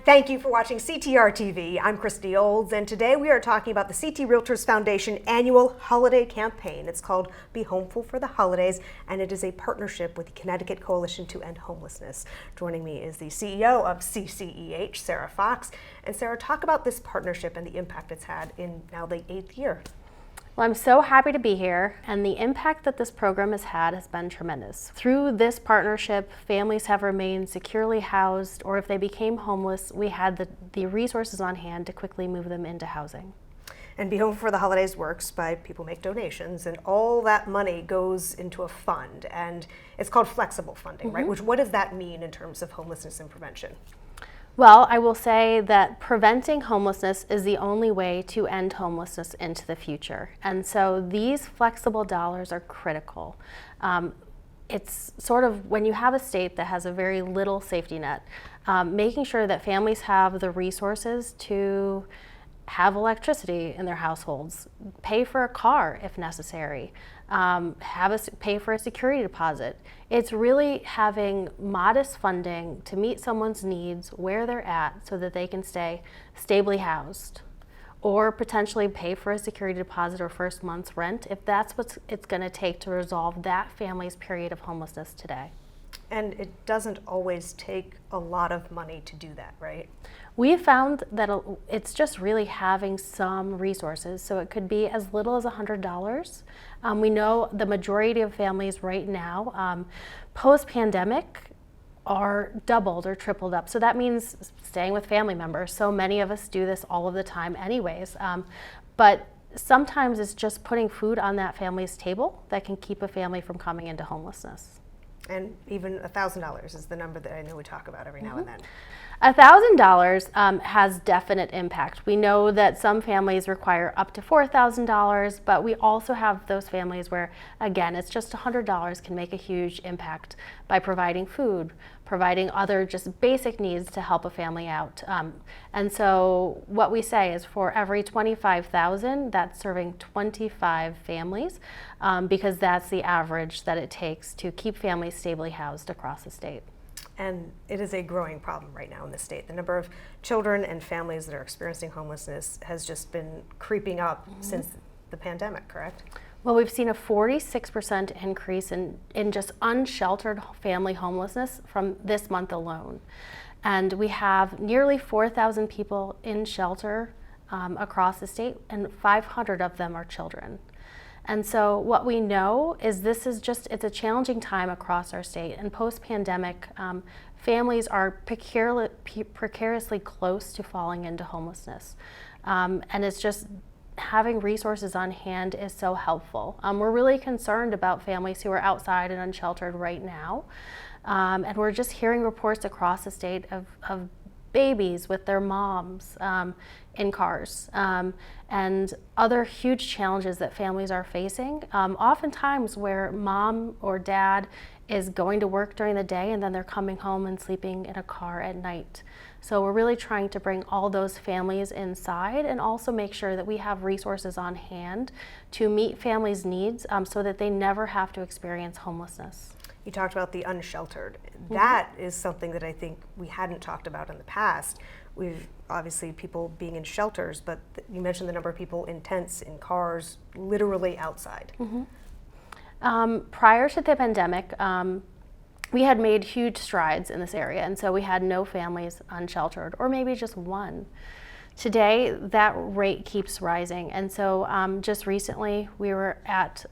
Thank you for watching CTR TV. I'm Christy Olds, and today we are talking about the CT Realtors Foundation annual holiday campaign. It's called Be Homeful for the Holidays, and it is a partnership with the Connecticut Coalition to End Homelessness. Joining me is the CEO of CCEH, Sarah Fox. And Sarah, talk about this partnership and the impact it's had in now the 8th year. Well, I'm so happy to be here, and the impact that this program has had has been tremendous. Through this partnership, families have remained securely housed, or if they became homeless, we had the resources on hand to quickly move them into housing. And Be Home for the Holidays works by people make donations, and all that money goes into a fund, and it's called flexible funding, right? What does that mean in terms of homelessness and prevention? Well, I will say that preventing homelessness is the only way to end homelessness into the future. And so these flexible dollars are critical. It's sort of when you have a state that has a very little safety net, making sure that families have the resources to have electricity in their households, pay for a car if necessary, pay for a security deposit. It's really having modest funding to meet someone's needs where they're at so that they can stay stably housed, or potentially pay for a security deposit or first month's rent if that's what it's going to take to resolve that family's period of homelessness today. And it doesn't always take a lot of money to do that, right? We have found that it's just really having some resources. So it could be as little as $100. We know the majority of families right now, post-pandemic, are doubled or tripled up. So that means staying with family members. So many of us do this all of the time anyways. But sometimes it's just putting food on that family's table that can keep a family from coming into homelessness. And even $1,000 is the number that I know we talk about every now and then. $1,000 has definite impact. We know that some families require up to $4,000, but we also have those families where, again, it's just $100 can make a huge impact by providing food, providing other just basic needs to help a family out. And so what we say is for every $25,000, that's serving 25 families, because that's the average that it takes to keep families stably housed across the state. And it is a growing problem right now in the state. The number of children and families that are experiencing homelessness has just been creeping up since the pandemic, correct? Well, we've seen a 46% increase in just unsheltered family homelessness from this month alone. And we have nearly 4,000 people in shelter across the state, and 500 of them are children. And so what we know is it's a challenging time across our state. And post-pandemic, families are precariously close to falling into homelessness. And it's just having resources on hand is so helpful. We're really concerned about families who are outside and unsheltered right now. And we're just hearing reports across the state of babies with their moms in cars, and other huge challenges that families are facing, oftentimes where mom or dad is going to work during the day and then they're coming home and sleeping in a car at night. So we're really trying to bring all those families inside and also make sure that we have resources on hand to meet families' needs so that they never have to experience homelessness. You talked about the unsheltered. That is something that I think we hadn't talked about in the past. We've obviously people being in shelters, but you mentioned the number of people in tents, in cars, literally outside. Prior to the pandemic, we had made huge strides in this area, and so we had no families unsheltered, or maybe just one. Today, that rate keeps rising, and so just recently we were at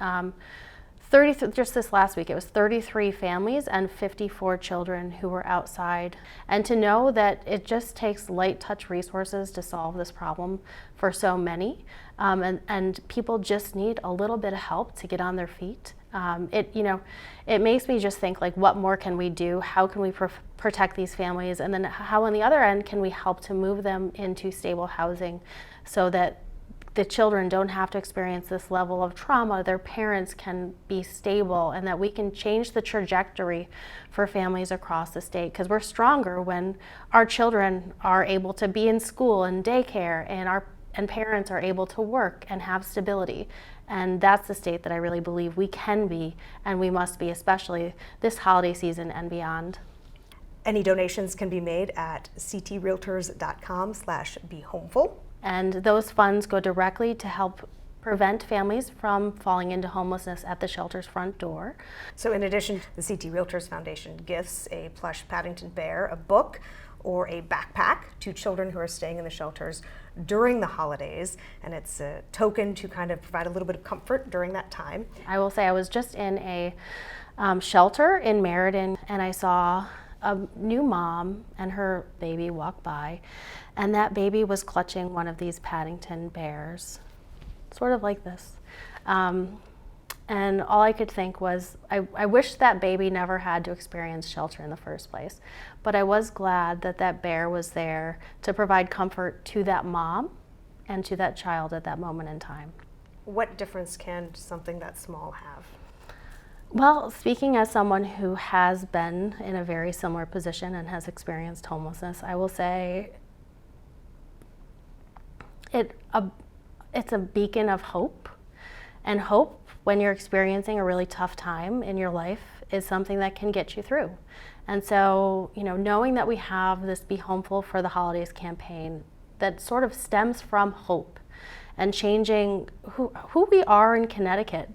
just this last week, it was 33 families and 54 children who were outside. And to know that it just takes light touch resources to solve this problem for so many, and people just need a little bit of help to get on their feet. It makes me just think, like, what more can we do? How can we protect these families? And then how on the other end can we help to move them into stable housing so that the children don't have to experience this level of trauma, their parents can be stable, and that we can change the trajectory for families across the state, because we're stronger when our children are able to be in school and daycare, and parents are able to work and have stability. And that's the state that I really believe we can be, and we must be, especially this holiday season and beyond. Any donations can be made at ctrealtors.com/behomeful. And those funds go directly to help prevent families from falling into homelessness at the shelter's front door. So in addition, the CT Realtors Foundation gifts a plush Paddington bear, a book, or a backpack to children who are staying in the shelters during the holidays, and it's a token to kind of provide a little bit of comfort during that time. I will say I was just in a shelter in Meriden, and I saw a new mom and her baby walk by, and that baby was clutching one of these Paddington bears, sort of like this. And all I could think was, I wish that baby never had to experience shelter in the first place. But I was glad that that bear was there to provide comfort to that mom and to that child at that moment in time. What difference can something that small have? Well, speaking as someone who has been in a very similar position and has experienced homelessness, I will say it's a beacon of hope. And hope, when you're experiencing a really tough time in your life, is something that can get you through. And so, knowing that we have this Be Homeful for the Holidays campaign that sort of stems from hope and changing who we are in Connecticut,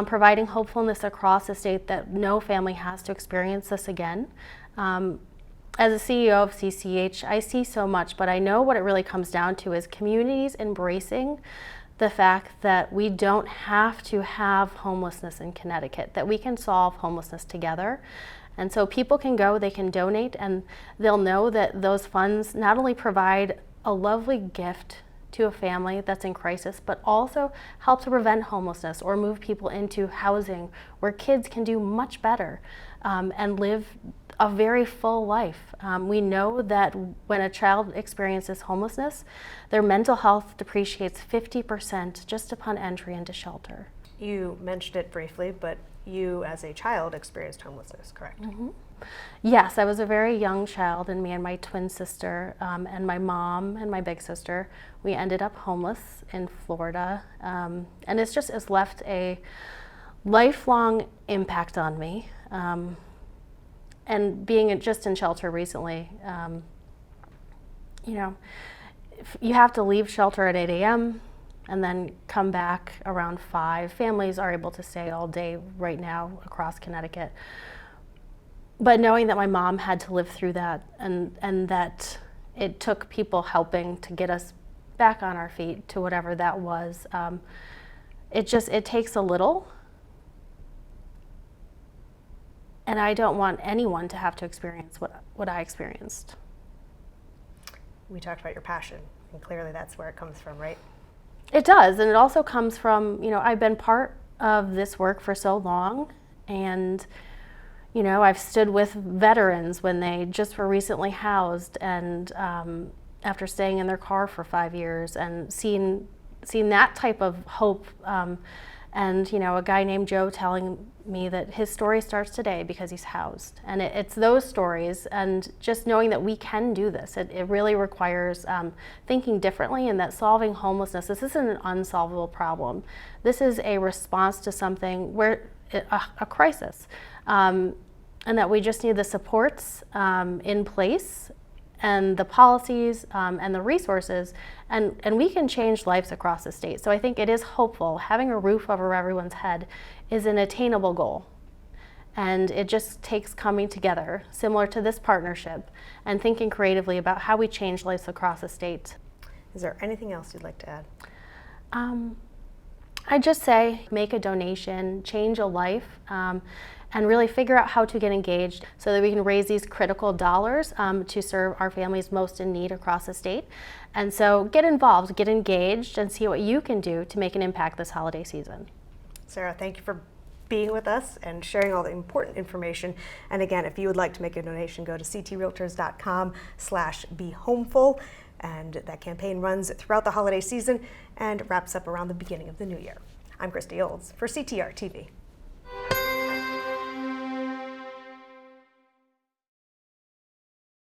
providing hopefulness across the state that no family has to experience this again. As a CEO of CCH, I see so much, but I know what it really comes down to is communities embracing the fact that we don't have to have homelessness in Connecticut, that we can solve homelessness together. And so people can go, they can donate, and they'll know that those funds not only provide a lovely gift to a family that's in crisis, but also help to prevent homelessness or move people into housing where kids can do much better and live a very full life. We know that when a child experiences homelessness, their mental health depreciates 50% just upon entry into shelter. You mentioned it briefly, but you as a child experienced homelessness, correct? Mm-hmm. Yes, I was a very young child, and me and my twin sister and my mom and my big sister, we ended up homeless in Florida. And it's left a lifelong impact on me. And being just in shelter recently, you have to leave shelter at 8 a.m. and then come back around 5. Families are able to stay all day right now across Connecticut. But knowing that my mom had to live through that and that it took people helping to get us back on our feet to whatever that was, it takes a little. And I don't want anyone to have to experience what I experienced. We talked about your passion, and clearly that's where it comes from, right? It does, and it also comes from, I've been part of this work for so long, and, I've stood with veterans when they just were recently housed, and after staying in their car for 5 years, and seen that type of hope, and a guy named Joe telling me that his story starts today because he's housed. And it's those stories, and just knowing that we can do this. It really requires thinking differently, and that solving homelessness, this isn't an unsolvable problem. This is a response to something where a crisis, and that we just need the supports in place and the policies and the resources, and we can change lives across the state. So I think it is hopeful. Having a roof over everyone's head is an attainable goal. And it just takes coming together, similar to this partnership, and thinking creatively about how we change lives across the state. Is there anything else you'd like to add? I'd just say make a donation, change a life, and really figure out how to get engaged so that we can raise these critical dollars to serve our families most in need across the state. And so get involved, get engaged, and see what you can do to make an impact this holiday season. Sarah, thank you for being with us and sharing all the important information. And again, if you would like to make a donation, go to ctrealtors.com/behomeful. And that campaign runs throughout the holiday season and wraps up around the beginning of the new year. I'm Christy Olds for CTR TV.